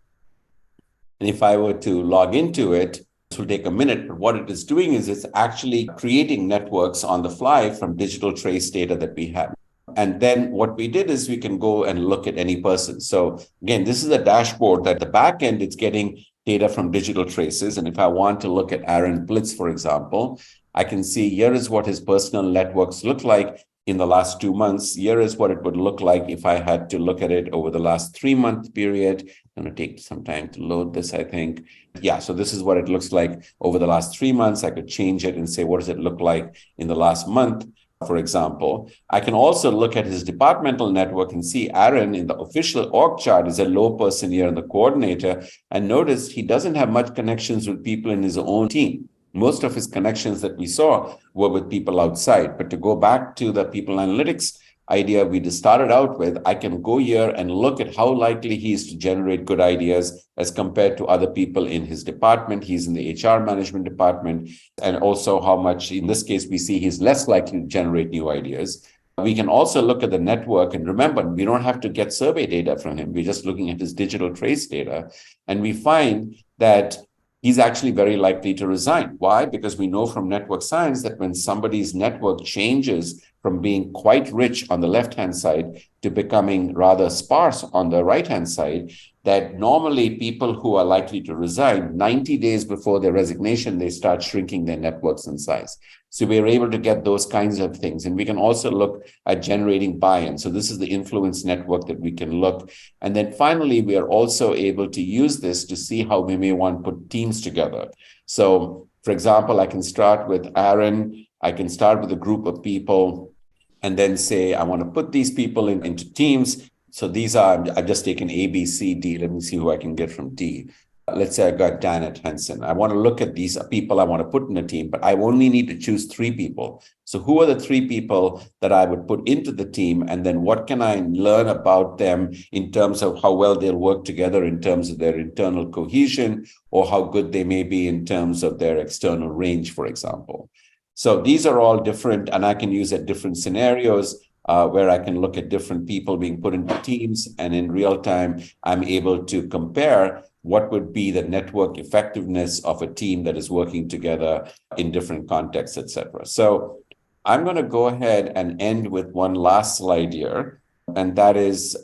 And if I were to log into it, this will take a minute, but what it is doing is it's actually creating networks on the fly from digital trace data that we have. And then what we did is we can go and look at any person. So again, this is a dashboard that the back end, it's getting data from digital traces. And if I want to look at Aaron Blitz, for example, I can see here is what his personal networks look like in the last 2 months. Here is what it would look like if I had to look at it over the last 3-month period. I'm going to take some time to load this, I think. Yeah, so this is what it looks like over the last 3 months. I could change it and say, what does it look like in the last month, for example. I can also look at his departmental network and see Aaron in the official org chart is a low person here in the coordinator. And notice he doesn't have much connections with people in his own team. Most of his connections that we saw were with people outside. But to go back to the people analytics idea we just started out with, I can go here and look at how likely he is to generate good ideas as compared to other people in his department. He's in the HR management department, and also how much, in this case, we see he's less likely to generate new ideas. We can also look at the network, and remember, we don't have to get survey data from him. We're just looking at his digital trace data, and we find that he's actually very likely to resign. Why? Because we know from network science that when somebody's network changes from being quite rich on the left-hand side to becoming rather sparse on the right-hand side, that normally people who are likely to resign, 90 days before their resignation, they start shrinking their networks in size. So we're able to get those kinds of things. And we can also look at generating buy-in. So this is the influence network that we can look. And then finally, we are also able to use this to see how we may want to put teams together. So for example, I can start with Aaron. I can start with a group of people and then say, I want to put these people into teams. So these are, I've just taken A, B, C, D. Let me see who I can get from D. Let's say I got Dan at Henson. I want to look at these people I want to put in a team, but I only need to choose 3 people. So who are the 3 people that I would put into the team? And then what can I learn about them in terms of how well they'll work together in terms of their internal cohesion, or how good they may be in terms of their external range, for example. So these are all different, and I can use at different scenarios where I can look at different people being put into teams. And in real time, I'm able to compare what would be the network effectiveness of a team that is working together in different contexts, et cetera. So I'm going to go ahead and end with one last slide here. And that is,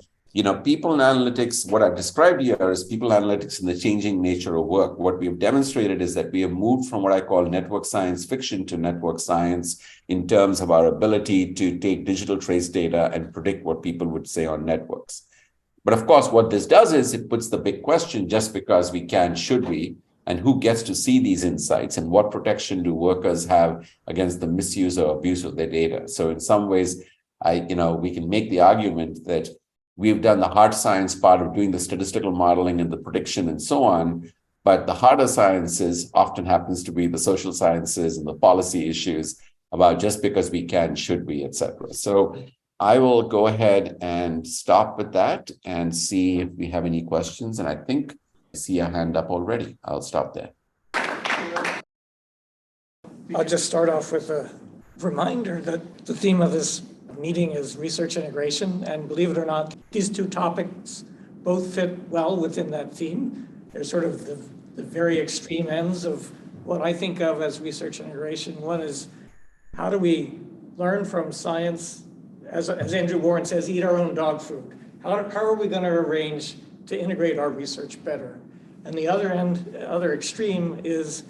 people analytics, what I've described here is people analytics and the changing nature of work. What we've demonstrated is that we have moved from what I call network science fiction to network science in terms of our ability to take digital trace data and predict what people would say on networks. But of course, what this does is it puts the big question, just because we can, should we? And who gets to see these insights, and what protection do workers have against the misuse or abuse of their data? So in some ways, we can make the argument that we've done the hard science part of doing the statistical modeling and the prediction and so on, but the harder sciences often happens to be the social sciences and the policy issues about just because we can, should we, et cetera. So I will go ahead and stop with that and see if we have any questions. And I think I see a hand up already. I'll stop there. we I'll can- just start off with a reminder that the theme of this meeting is research integration, and believe it or not, these two topics both fit well within that theme. They're sort of the very extreme ends of what I think of as research integration. One is, how do we learn from science, as Andrew Warren says, eat our own dog food? How are we going to arrange to integrate our research better? And the other end, other extreme is,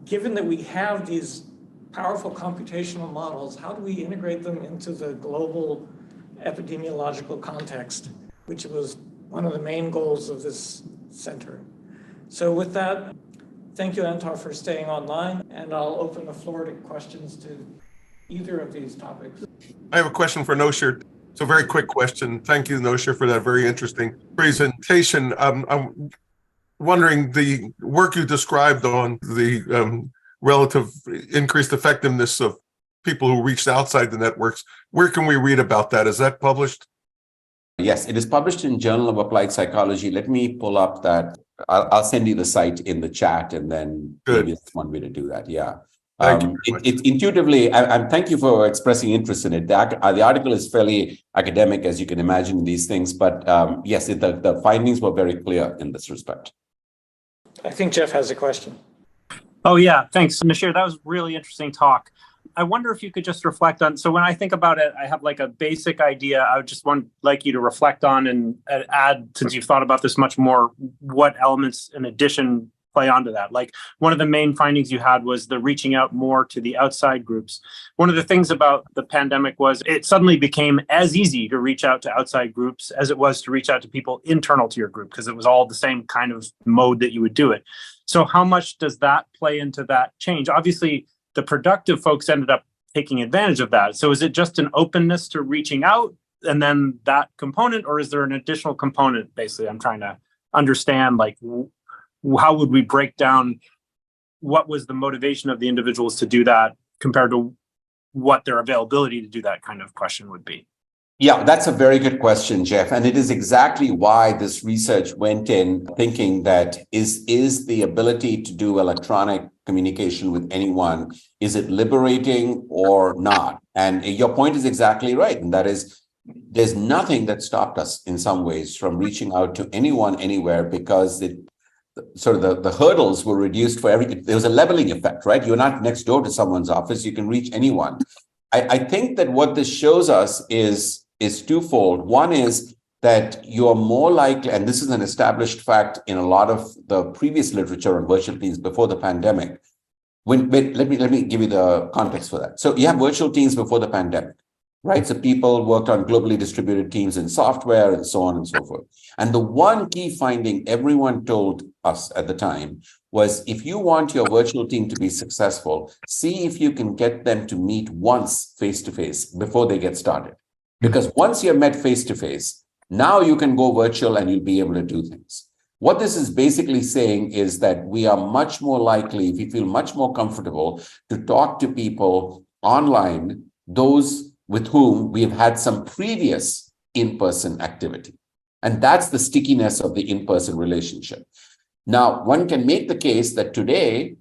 given that we have these powerful computational models, how do we integrate them into the global epidemiological context, which was one of the main goals of this center. So with that, thank you, Antar, for staying online, and I'll open the floor to questions to either of these topics. I have a question for Noshir. It's a very quick question. Thank you, Noshir, for that very interesting presentation. I'm wondering, the work you described on the relative increased effectiveness of people who reached outside the networks, where can we read about that? Is that published? Yes, it is published in Journal of Applied Psychology. Let me pull up that. I'll send you the site in the chat, and then Good. maybe that's one way to do that. Yeah. Thank you very much. It intuitively, thank you for expressing interest in it. The article is fairly academic, as you can imagine, in these things, but yes, the findings were very clear in this respect. I think Jeff has a question. Oh, yeah. Thanks, Noshir. That was really interesting talk. I wonder if you could just reflect on, so when I think about it, I have like a basic idea. I would just like you to reflect on and add, since you've thought about this much more, what elements in addition play onto that. Like, one of the main findings you had was the reaching out more to the outside groups. One of the things about the pandemic was it suddenly became as easy to reach out to outside groups as it was to reach out to people internal to your group, because it was all the same kind of mode that you would do it. So how much does that play into that change? Obviously, the productive folks ended up taking advantage of that. So is it just an openness to reaching out and then that component, or is there an additional component? Basically, I'm trying to understand, like, how would we break down what was the motivation of the individuals to do that compared to what their availability to do that kind of question would be? Yeah, that's a very good question, Jeff. And it is exactly why this research went in thinking that is the ability to do electronic communication with anyone, is it liberating or not? And your point is exactly right. And that is, there's nothing that stopped us in some ways from reaching out to anyone, anywhere, because the hurdles were reduced for everything. There was a leveling effect, right? You're not next door to someone's office. You can reach anyone. I think that what this shows us is twofold. One is that you're more likely, and this is an established fact in a lot of the previous literature on virtual teams before the pandemic. Let me give you the context for that. So you have virtual teams before the pandemic, right? So people worked on globally distributed teams in software and so on and so forth. And the one key finding everyone told us at the time was, if you want your virtual team to be successful, see if you can get them to meet once face-to-face before they get started. Because once you're met face-to-face, now you can go virtual and you'll be able to do things. What this is basically saying is that we are much more likely, if we feel much more comfortable, to talk to people online, those with whom we've had some previous in-person activity. And that's the stickiness of the in-person relationship. Now, one can make the case that today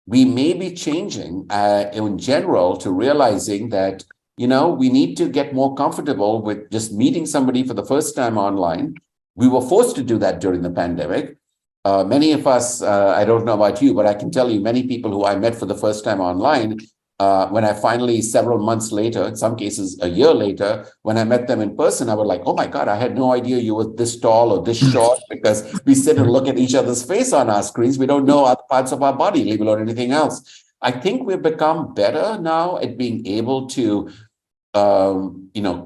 we may be changing in general to realizing that, we need to get more comfortable with just meeting somebody for the first time online. We were forced to do that during the pandemic. Many of us, I don't know about you, but I can tell you many people who I met for the first time online, when I finally, several months later, in some cases a year later, when I met them in person, I was like, oh my God, I had no idea you were this tall or this short, because we sit and look at each other's face on our screens. We don't know other parts of our body, leave alone anything else. I think we've become better now at being able to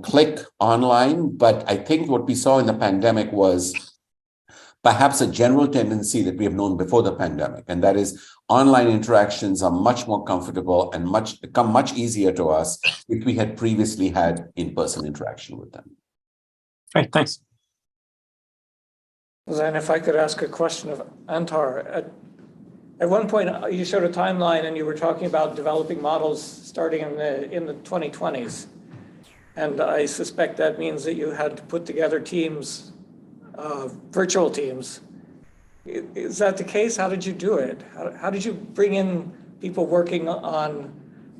click online. But I think what we saw in the pandemic was perhaps a general tendency that we have known before the pandemic, and that is online interactions are much more comfortable and become much easier to us if we had previously had in-person interaction with them. Great, thanks. Then if I could ask a question of Antar. At one point, you showed a timeline and you were talking about developing models starting in the 2020s. And I suspect that means that you had to put together teams, virtual teams. Is that the case? How did you do it? How did you bring in people working on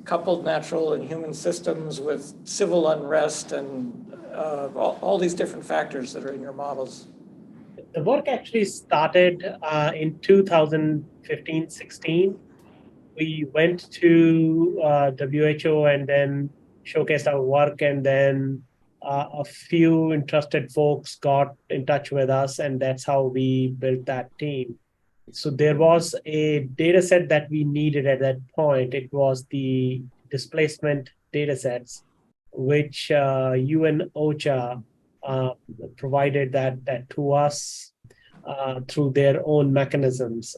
coupled natural and human systems with civil unrest and all these different factors that are in your models? The work actually started in 2015-16. We went to WHO and then showcased our work, and then a few interested folks got in touch with us, and that's how we built that team. So there was a data set that we needed at that point. It was the displacement data sets, which UN OCHA provided that to us through their own mechanisms.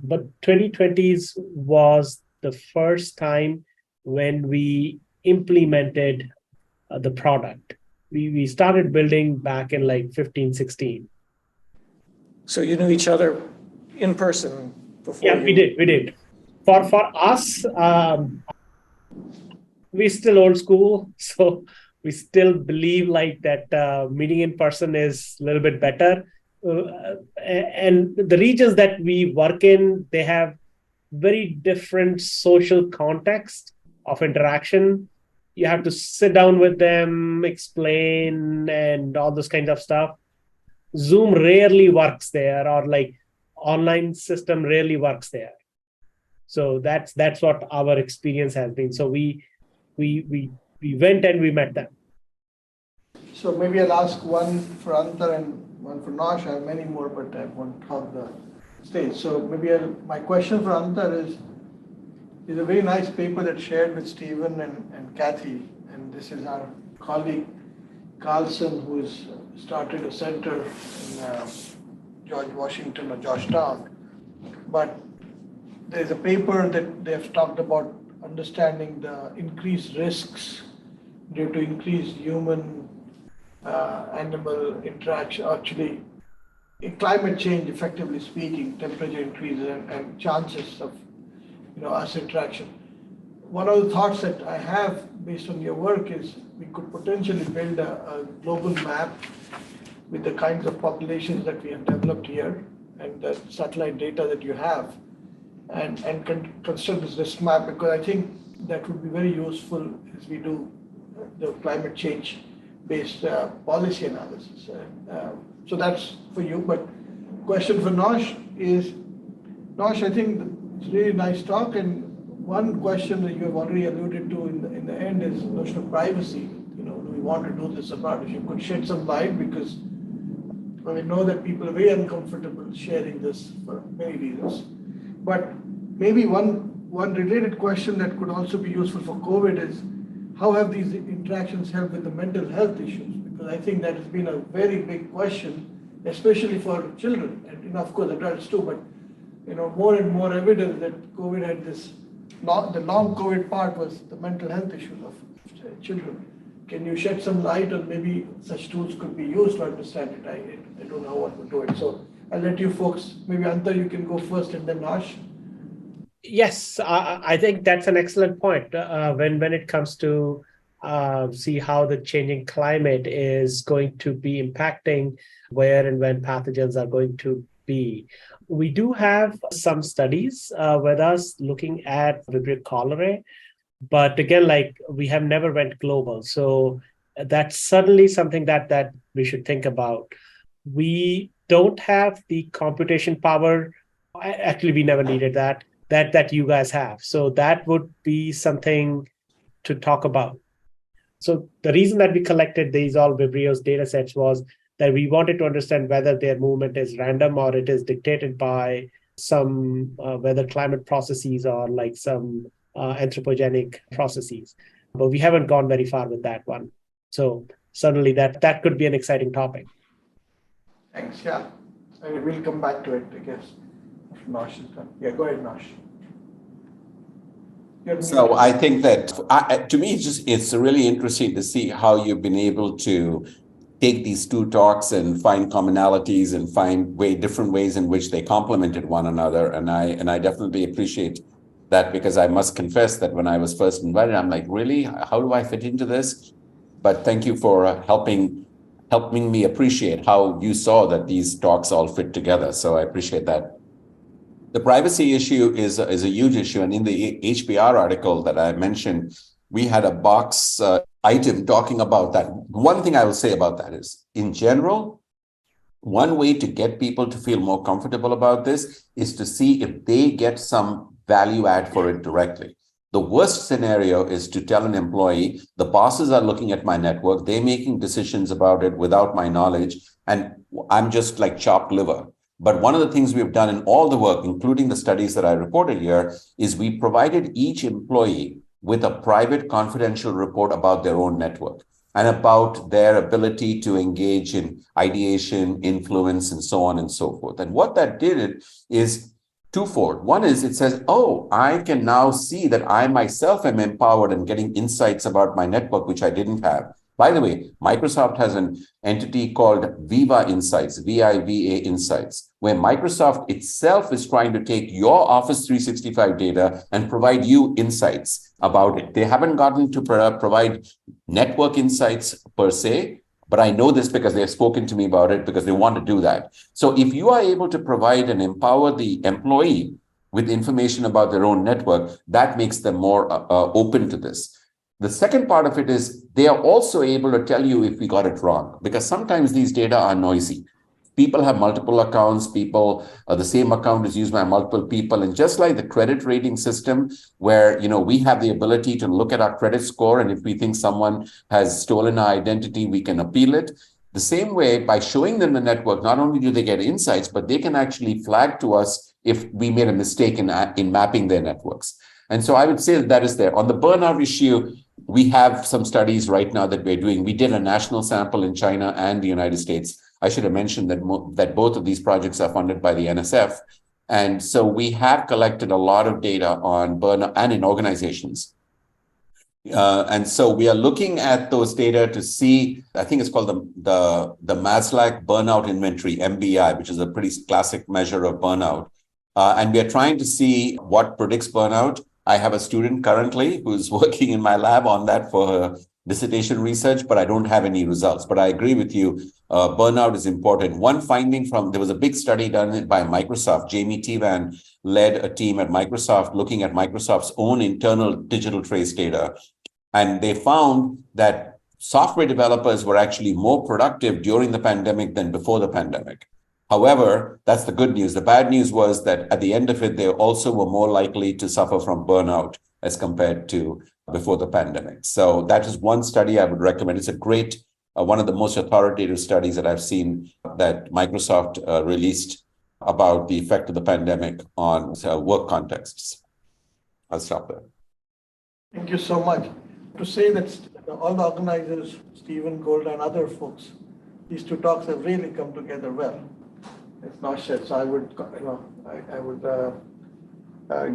But 2020s was the first time when we implemented the product. We started building back in like 15, 16. So you knew each other in person before? Yeah, we did. For us, we're still old school, so we still believe like that meeting in person is a little bit better. And the regions that we work in, they have very different social context of interaction. You have to sit down with them, explain, and all this kind of stuff. Zoom rarely works there, or like online system rarely works there. So that's what our experience has been. So we went and we met them. So maybe I'll ask one for Antar and one for Nosh. I have many more, but I won't hog the stage. So maybe my question for Antar is a very nice paper that's shared with Stephen and Kathy. And this is our colleague Carlson, who has started a center in George Washington or Georgetown. But there's a paper that they have talked about understanding the increased risks due to increased human animal interaction, actually in climate change, effectively speaking, temperature increases and chances of us interaction. One of the thoughts that I have based on your work is we could potentially build a global map with the kinds of populations that we have developed here and the satellite data that you have, and construct this risk map, because I think that would be very useful as we do the climate change based policy analysis. So that's for you. But question for Nosh is, Nosh, I think it's a really nice talk, and one question that you have already alluded to in the end is the notion of privacy. Do we want to do this or not? If you could shed some light, because we know that people are very uncomfortable sharing this for many reasons. But maybe one related question that could also be useful for COVID is, how have these interactions helped with the mental health issues? Because I think that has been a very big question, especially for children, and of course adults too, but more and more evidence that COVID had this, the long COVID part was the mental health issues of children. Can you shed some light on maybe such tools could be used to understand it? I don't know what to do it. So I'll let you folks, maybe Antar, you can go first, and then Nosh. Yes, I think that's an excellent point. When it comes to see how the changing climate is going to be impacting where and when pathogens are going to be. We do have some studies with us looking at Vibrio cholerae, but again, like we have never went global. So that's certainly something that we should think about. We don't have the computation power. Actually, we never needed that you guys have. So that would be something to talk about. So the reason that we collected these all Vibrio's data sets was that we wanted to understand whether their movement is random or it is dictated by some weather climate processes or like some anthropogenic processes. But we haven't gone very far with that one. So certainly that could be an exciting topic. Thanks, yeah. And we'll come back to it, I guess. Nosh is done. Yeah, go ahead, Nosh. So I think that to me, it's really interesting to see how you've been able to take these two talks and find commonalities and find different ways in which they complemented one another. And I definitely appreciate that, because I must confess that when I was first invited, I'm like, really? How do I fit into this? But thank you for helping me appreciate how you saw that these talks all fit together. So I appreciate that. The privacy issue is a huge issue. And in the HBR article that I mentioned, we had a box item talking about that. One thing I will say about that is, in general, one way to get people to feel more comfortable about this is to see if they get some value add for it directly. The worst scenario is to tell an employee, the bosses are looking at my network, they're making decisions about it without my knowledge, and I'm just like chopped liver. But one of the things we've done in all the work, including the studies that I reported here, is we provided each employee with a private confidential report about their own network and about their ability to engage in ideation, influence, and so on and so forth. And what that did is twofold. One is it says, oh, I can now see that I myself am empowered and getting insights about my network, which I didn't have. By the way, Microsoft has an entity called Viva Insights, VIVA Insights, where Microsoft itself is trying to take your Office 365 data and provide you insights about it. They haven't gotten to provide network insights per se, but I know this because they've spoken to me about it because they want to do that. So if you are able to provide and empower the employee with information about their own network, that makes them more open to this. The second part of it is they are also able to tell you if we got it wrong, because sometimes these data are noisy. People have multiple accounts, the same account is used by multiple people. And just like the credit rating system, where we have the ability to look at our credit score, and if we think someone has stolen our identity, we can appeal it. The same way, by showing them the network, not only do they get insights, but they can actually flag to us if we made a mistake in mapping their networks. And so I would say that is there. On the burnout issue, we have some studies right now that we're doing. We did a national sample in China and the United States. I should have mentioned that both of these projects are funded by the NSF. And so we have collected a lot of data on burnout and in organizations. And so we are looking at those data to see, I think it's called the Maslach Burnout Inventory, MBI, which is a pretty classic measure of burnout. And we are trying to see what predicts burnout. I have a student currently who's working in my lab on that for her dissertation research, but I don't have any results. But I agree with you, burnout is important. One finding there was a big study done by Microsoft. Jamie Tevan led a team at Microsoft looking at Microsoft's own internal digital trace data. And they found that software developers were actually more productive during the pandemic than before the pandemic. However, that's the good news. The bad news was that at the end of it, they also were more likely to suffer from burnout as compared to before the pandemic. So that is one study I would recommend. It's a great, one of the most authoritative studies that I've seen that Microsoft released about the effect of the pandemic on work contexts. I'll stop there. Thank you so much. To say that all the organizers, Stephen, Gold, and other folks, these two talks have really come together well. It's Noshir. So I would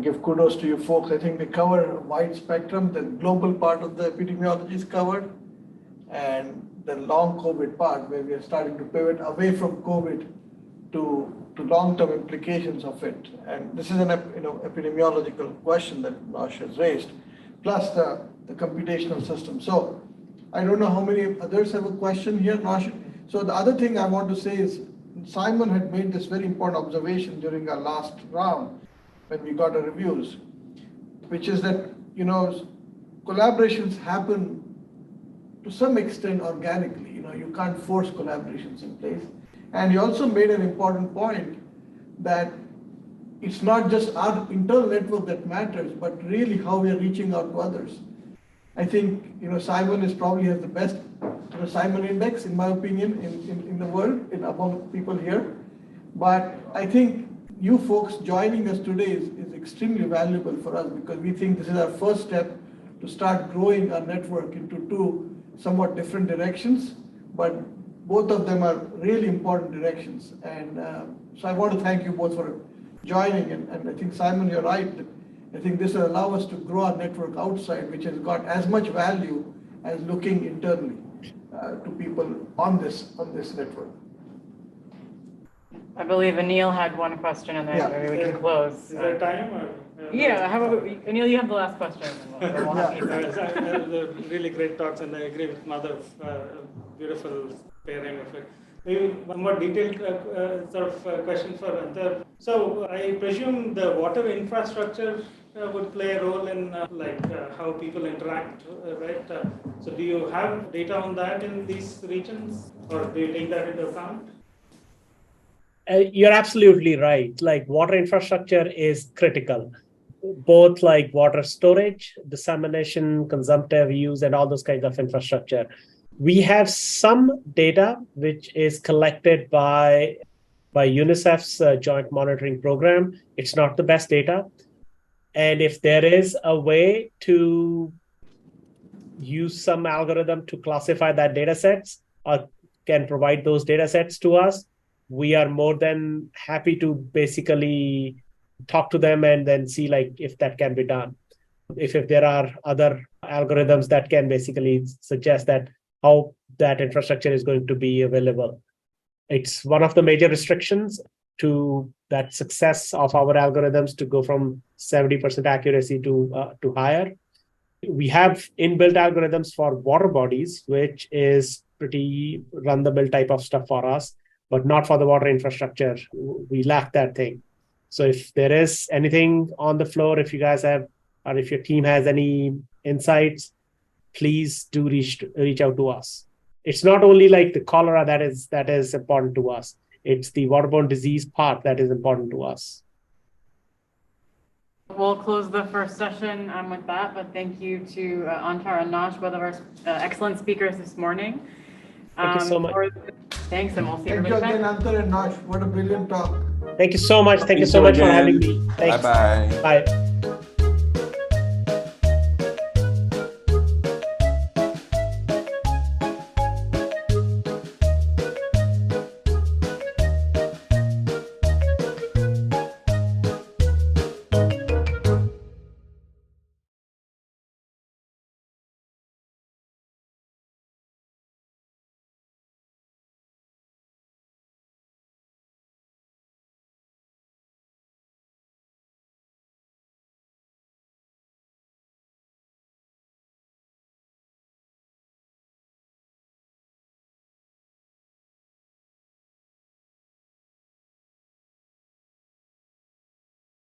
give kudos to you folks. I think they cover a wide spectrum. The global part of the epidemiology is covered, and the long COVID part, where we are starting to pivot away from COVID to long-term implications of it. And this is an epidemiological question that Noshir has raised, plus the computational system. So I don't know how many others have a question here, Noshir. So the other thing I want to say is, Simon had made this very important observation during our last round when we got our reviews, which is that, collaborations happen to some extent organically. You can't force collaborations in place. And he also made an important point that it's not just our internal network that matters, but really how we are reaching out to others. I think, Simon probably has the best Simon index, in my opinion, in the world, among people here. But I think you folks joining us today is extremely valuable for us, because we think this is our first step to start growing our network into two somewhat different directions, but both of them are really important directions. And so I want to thank you both for joining. And I think, Simon, you're right. I think this will allow us to grow our network outside, which has got as much value as looking internally to people on this network. I believe Anil had one question, and then maybe we can close. Is there time? Or, yeah, how about Anil, you have the last question. Really great talks, and I agree with Madhav. Beautiful pairing of it. Maybe one more detailed question for Antar. So I presume the water infrastructure would play a role in how people interact, right? So do you have data on that in these regions, or do you take that into account? You're absolutely right. Like water infrastructure is critical, both like water storage, dissemination, consumptive use, and all those kinds of infrastructure. We have some data which is collected by UNICEF's joint monitoring program. It's not the best data. And if there is a way to use some algorithm to classify that data sets or can provide those data sets to us, we are more than happy to basically talk to them and then see like if that can be done. If there are other algorithms that can basically suggest that how that infrastructure is going to be available. It's one of the major restrictions to that success of our algorithms to go from 70% accuracy to higher. We have inbuilt algorithms for water bodies, which is pretty run-the-mill type of stuff for us, but not for the water infrastructure. We lack that thing. So if there is anything on the floor, if you guys have, or if your team has any insights, please do reach out to us. It's not only like the cholera that is important to us. It's the waterborne disease part that is important to us. We'll close the first session with that, but thank you to Antar and Nosh, both of our excellent speakers this morning. Thank you so much. Thanks, and we'll see Thank you everybody again, next time. Antar and Nosh. What a brilliant talk. Thank you so much. Thank you so much for having me. Thanks. Bye-bye. Bye.